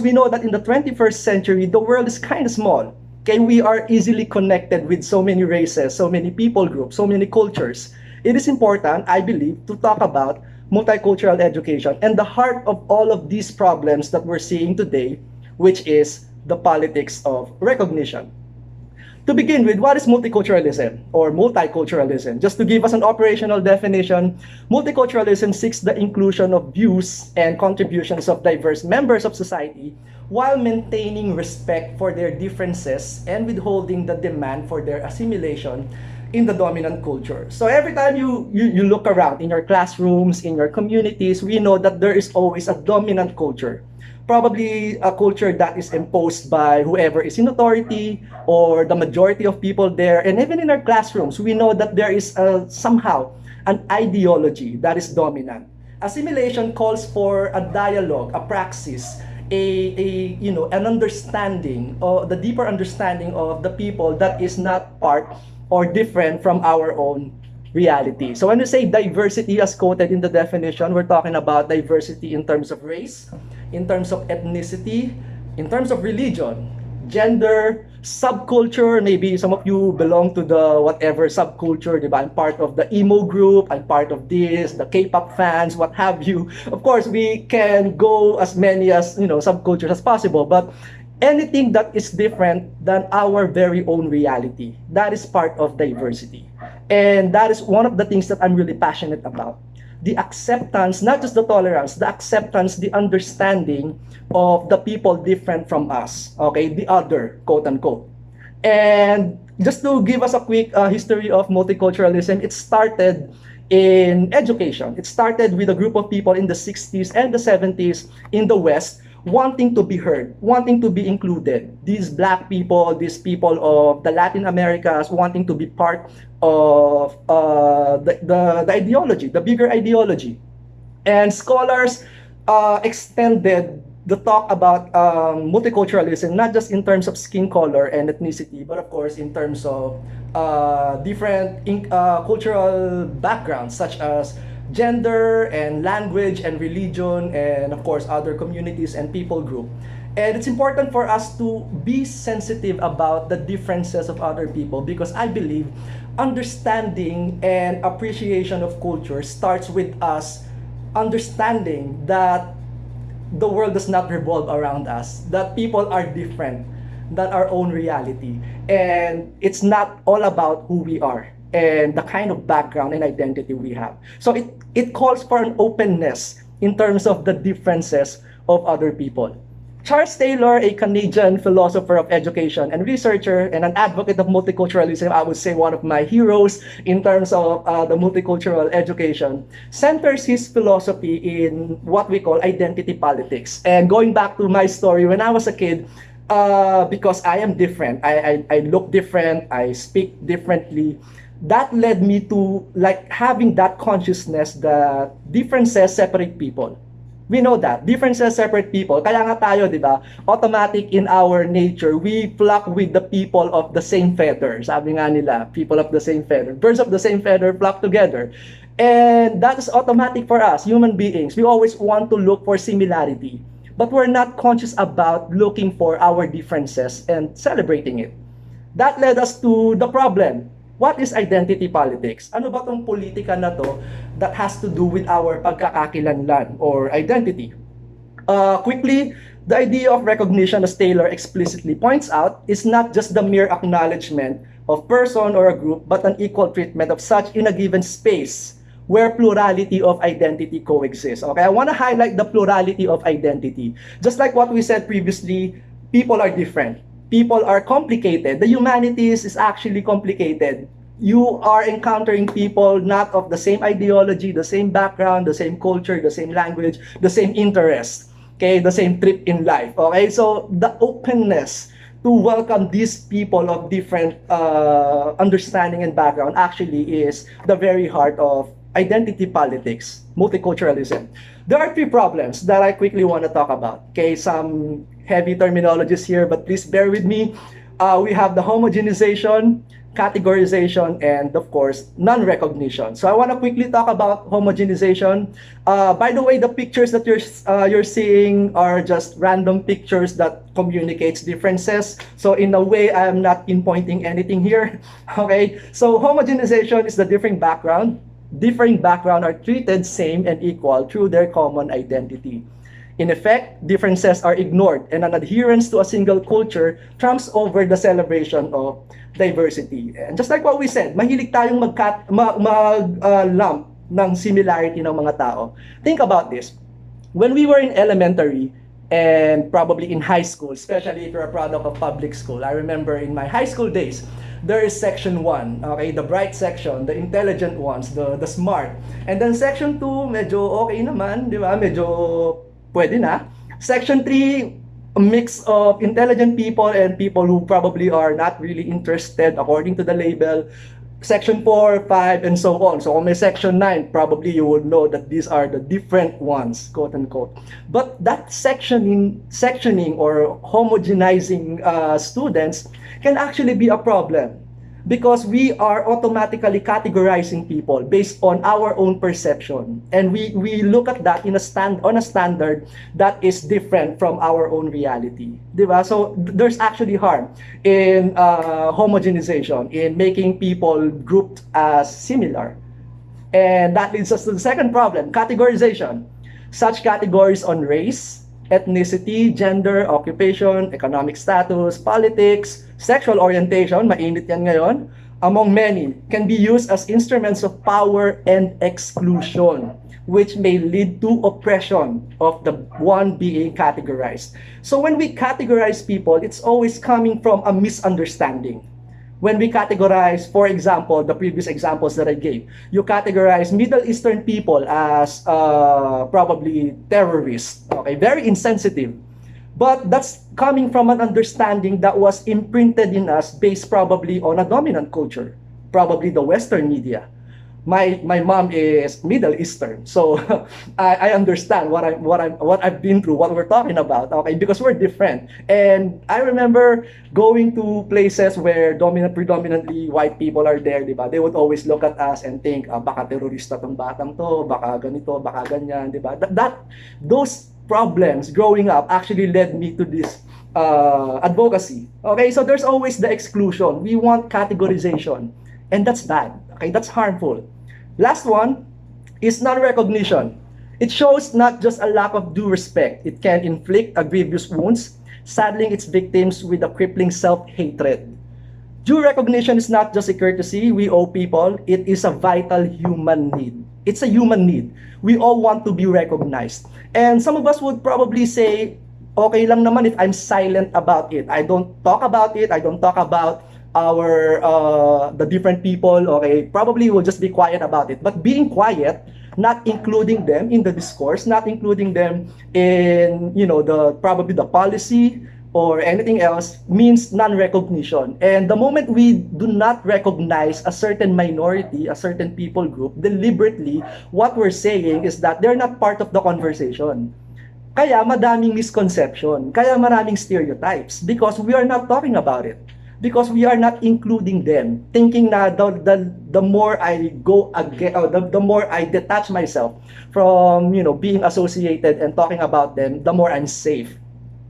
we know that in the 21st century, the world is kind of small. Okay, we are easily connected with so many races, so many people groups, so many cultures. It is important, I believe, to talk about multicultural education and the heart of all of these problems that we're seeing today, which is the politics of recognition. To begin with, what is multiculturalism or multiculturalism? Just to give us an operational definition, multiculturalism seeks the inclusion of views and contributions of diverse members of society while maintaining respect for their differences and withholding the demand for their assimilation in the dominant culture. So every time you look around in your classrooms, in your communities, we know that there is always a dominant culture, probably a culture that is imposed by whoever is in authority or the majority of people there. And even in our classrooms, we know that there is somehow an ideology that is dominant. Assimilation calls for a dialogue, a praxis, an understanding, or the deeper understanding of the people that is not part or different from our own reality. So when we say diversity as quoted in the definition, we're talking about diversity in terms of race, in terms of ethnicity, in terms of religion, gender, subculture. Maybe some of you belong to the whatever subculture, diba? I'm part of the emo group, I'm part of this, the K-pop fans, what have you. Of course, we can go as many as, subcultures as possible, but anything that is different than our very own reality, that is part of diversity. And that is one of the things that I'm really passionate about. The acceptance, not just the tolerance, the acceptance, the understanding of the people different from us, okay, the other, quote unquote. And just to give us a quick history of multiculturalism, it started in education. It started with a group of people in the 60s and the 70s in the West wanting to be heard, wanting to be included. These black people, these people of the Latin Americas wanting to be part of the ideology, the bigger ideology. And scholars extended the talk about multiculturalism, not just in terms of skin color and ethnicity, but of course in terms of different cultural backgrounds, such as gender and language and religion, and of course other communities and people group. And it's important for us to be sensitive about the differences of other people, because I believe understanding and appreciation of culture starts with us understanding that the world does not revolve around us, that people are different than our own reality, and it's not all about who we are and the kind of background and identity we have. So it calls for an openness in terms of the differences of other people. Charles Taylor, a Canadian philosopher of education and researcher and an advocate of multiculturalism, I would say one of my heroes in terms of the multicultural education, centers his philosophy in what we call identity politics. And going back to my story, when I was a kid, because I am different, I look different, I speak differently, that led me to like having that consciousness that differences separate people. We know that differences separate people. Kaya nga tayo, di ba, automatic in our nature, we flock with the people of the same feather. Sabi nga nila, people of the same feather. Birds of the same feather flock together. And that is automatic for us, human beings. We always want to look for similarity. But we're not conscious about looking for our differences and celebrating it. That led us to the problem. What is identity politics? Ano ba tong politika na to that has to do with our pagkakakilanlan or identity? Quickly, the idea of recognition, as Taylor explicitly points out, is not just the mere acknowledgement of person or a group, but an equal treatment of such in a given space where plurality of identity coexists. Okay, I want to highlight the plurality of identity. Just like what we said previously, people are different. People are complicated. The humanities is actually complicated. You are encountering people not of the same ideology, the same background, the same culture, the same language, the same interests, okay, the same trip in life. Okay, so the openness to welcome these people of different understanding and background actually is the very heart of identity politics, multiculturalism. There are three problems that I quickly want to talk about. Okay, some heavy terminologies here, but please bear with me. We have the homogenization, categorization, and of course, non-recognition. So I want to quickly talk about homogenization. By the way, the pictures that you're seeing are just random pictures that communicates differences. So in a way, I'm not pinpointing anything here. Okay, so homogenization is the differing background. Differing background are treated same and equal through their common identity. In effect, differences are ignored, and an adherence to a single culture trumps over the celebration of diversity. And just like what we said, mahilig tayong lump ng similarity ng mga tao. Think about this. When we were in elementary and probably in high school, especially if you're a product of public school, I remember in my high school days, there is section 1, okay, the bright section, the intelligent ones, the smart. And then section 2, medyo okay naman, di ba? Medyo pwede na. Section 3, a mix of intelligent people and people who probably are not really interested according to the label. Section 4, 5, and so on. So kung may section 9, probably you would know that these are the different ones, quote unquote. But that sectioning or homogenizing students can actually be a problem, because we are automatically categorizing people based on our own perception, and we look at that on a standard that is different from our own reality, diba? So there's actually harm in homogenization, in making people grouped as similar. And that leads us to the second problem: categorization. Such categories on race, ethnicity, gender, occupation, economic status, politics, sexual orientation, mainit yan ngayon, among many, can be used as instruments of power and exclusion, which may lead to oppression of the one being categorized. So when we categorize people, it's always coming from a misunderstanding. When we categorize, for example, the previous examples that I gave, you categorize Middle Eastern people as probably terrorists, okay, very insensitive. But that's coming from an understanding that was imprinted in us based probably on a dominant culture, probably the Western media. My mom is Middle Eastern, so I understand what I've been through, what we're talking about, okay, because we're different. And I remember going to places where predominantly white people are there, diba? They would always look at us and think, baka terorista tong batang to, baka ganito, baka ganyan, diba? Those problems growing up actually led me to this advocacy. Okay, so there's always the exclusion. We want categorization, and that's bad. Okay, that's harmful. Last one is non-recognition. It shows not just a lack of due respect. It can inflict a grievous wounds, saddling its victims with a crippling self-hatred. Due recognition is not just a courtesy we owe people. It is a vital human need. It's a human need. We all want to be recognized. And some of us would probably say, okay lang naman if I'm silent about it. I don't talk about it. I don't talk about the different people. Okay, probably we'll just be quiet about it. But being quiet, not including them in the discourse, not including them in, probably the policy or anything else, means non-recognition. And the moment we do not recognize a certain minority, a certain people group, deliberately, what we're saying is that they're not part of the conversation. Kaya madaming misconception, kaya maraming stereotypes, because we are not talking about it. Because we are not including them, thinking na the more I go again, the more I detach myself from being associated and talking about them, the more I'm safe.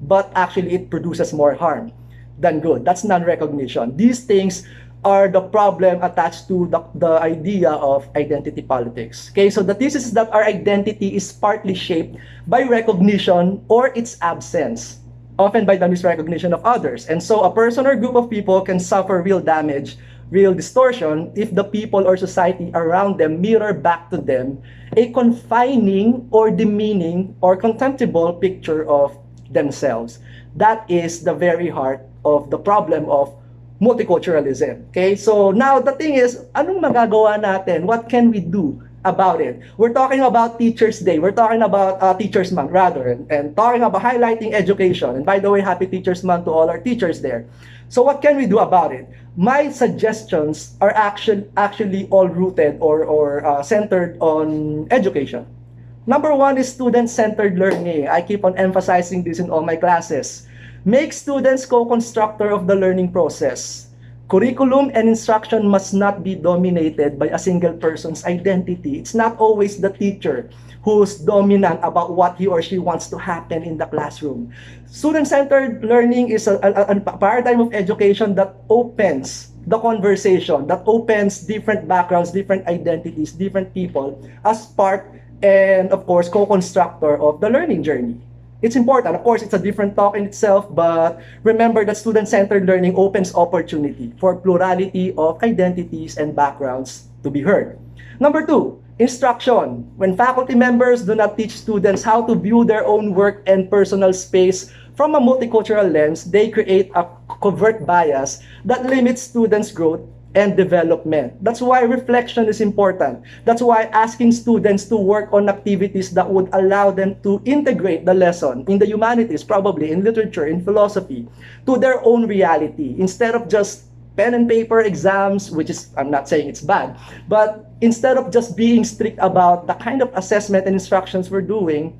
But actually, it produces more harm than good. That's non-recognition. These things are the problem attached to the idea of identity politics. Okay, so the thesis is that our identity is partly shaped by recognition or its absence, often by the misrecognition of others. And so a person or group of people can suffer real damage, real distortion, if the people or society around them mirror back to them a confining or demeaning or contemptible picture of themselves. That is the very heart of the problem of multiculturalism. Okay, so now the thing is, anong magagawa natin? What can we do about it? We're talking about Teachers Day. We're talking about Teachers Month, rather, and talking about highlighting education. And by the way, happy Teachers Month to all our teachers there. So what can we do about it? My suggestions are actually all rooted or centered on education. Number one is student-centered learning. I keep on emphasizing this in all my classes. Make students co-constructor of the learning process. Curriculum and instruction must not be dominated by a single person's identity. It's not always the teacher who's dominant about what he or she wants to happen in the classroom. Student-centered learning is a paradigm of education that opens the conversation, that opens different backgrounds, different identities, different people as part and, of course, co-constructor of the learning journey. It's important. Of course, it's a different talk in itself, but remember that student-centered learning opens opportunity for plurality of identities and backgrounds to be heard. Number two, instruction. When faculty members do not teach students how to view their own work and personal space from a multicultural lens, they create a covert bias that limits students' growth and development. That's why reflection is important. That's why asking students to work on activities that would allow them to integrate the lesson in the humanities, probably in literature, in philosophy, to their own reality, instead of just pen and paper exams, which is, I'm not saying it's bad, but instead of just being strict about the kind of assessment and instructions we're doing,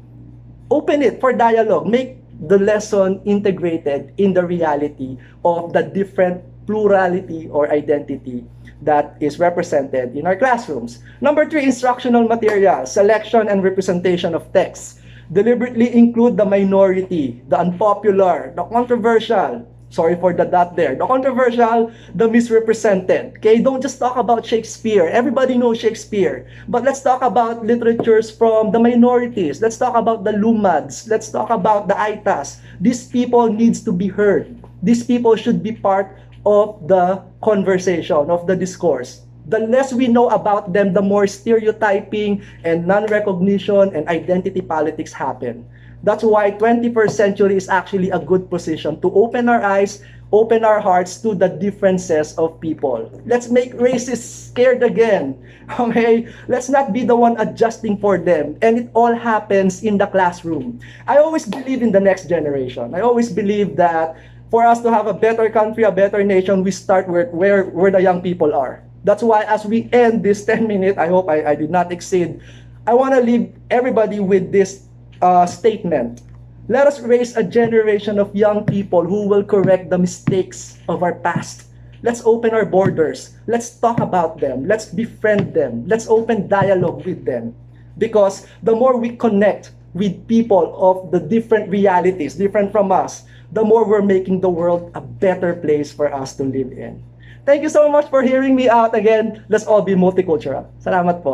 open it for dialogue. Make the lesson integrated in the reality of the different plurality or identity that is represented in our classrooms. Number three, instructional material, selection and representation of texts. Deliberately include the minority, the unpopular, the controversial, sorry for the dot there, the controversial, the misrepresented. Okay, don't just talk about Shakespeare. Everybody knows Shakespeare. But let's talk about literatures from the minorities. Let's talk about the Lumads. Let's talk about the Aitas. These people needs to be heard. These people should be part of the conversation, of the discourse. The less we know about them, the more stereotyping and non-recognition and identity politics happen. That's why 21st century is actually a good position to open our eyes, open our hearts to the differences of people. Let's make racists scared again. Okay? Let's not be the one adjusting for them. And it all happens in the classroom. I always believe in the next generation. I always believe that for us to have a better country, a better nation, we start where the young people are. That's why as we end this 10 minutes, I hope I did not exceed, I want to leave everybody with this statement. Let us raise a generation of young people who will correct the mistakes of our past. Let's open our borders. Let's talk about them. Let's befriend them. Let's open dialogue with them. Because the more we connect with people of the different realities, different from us, the more we're making the world a better place for us to live in. Thank you so much for hearing me out again. Let's all be multicultural. Salamat po.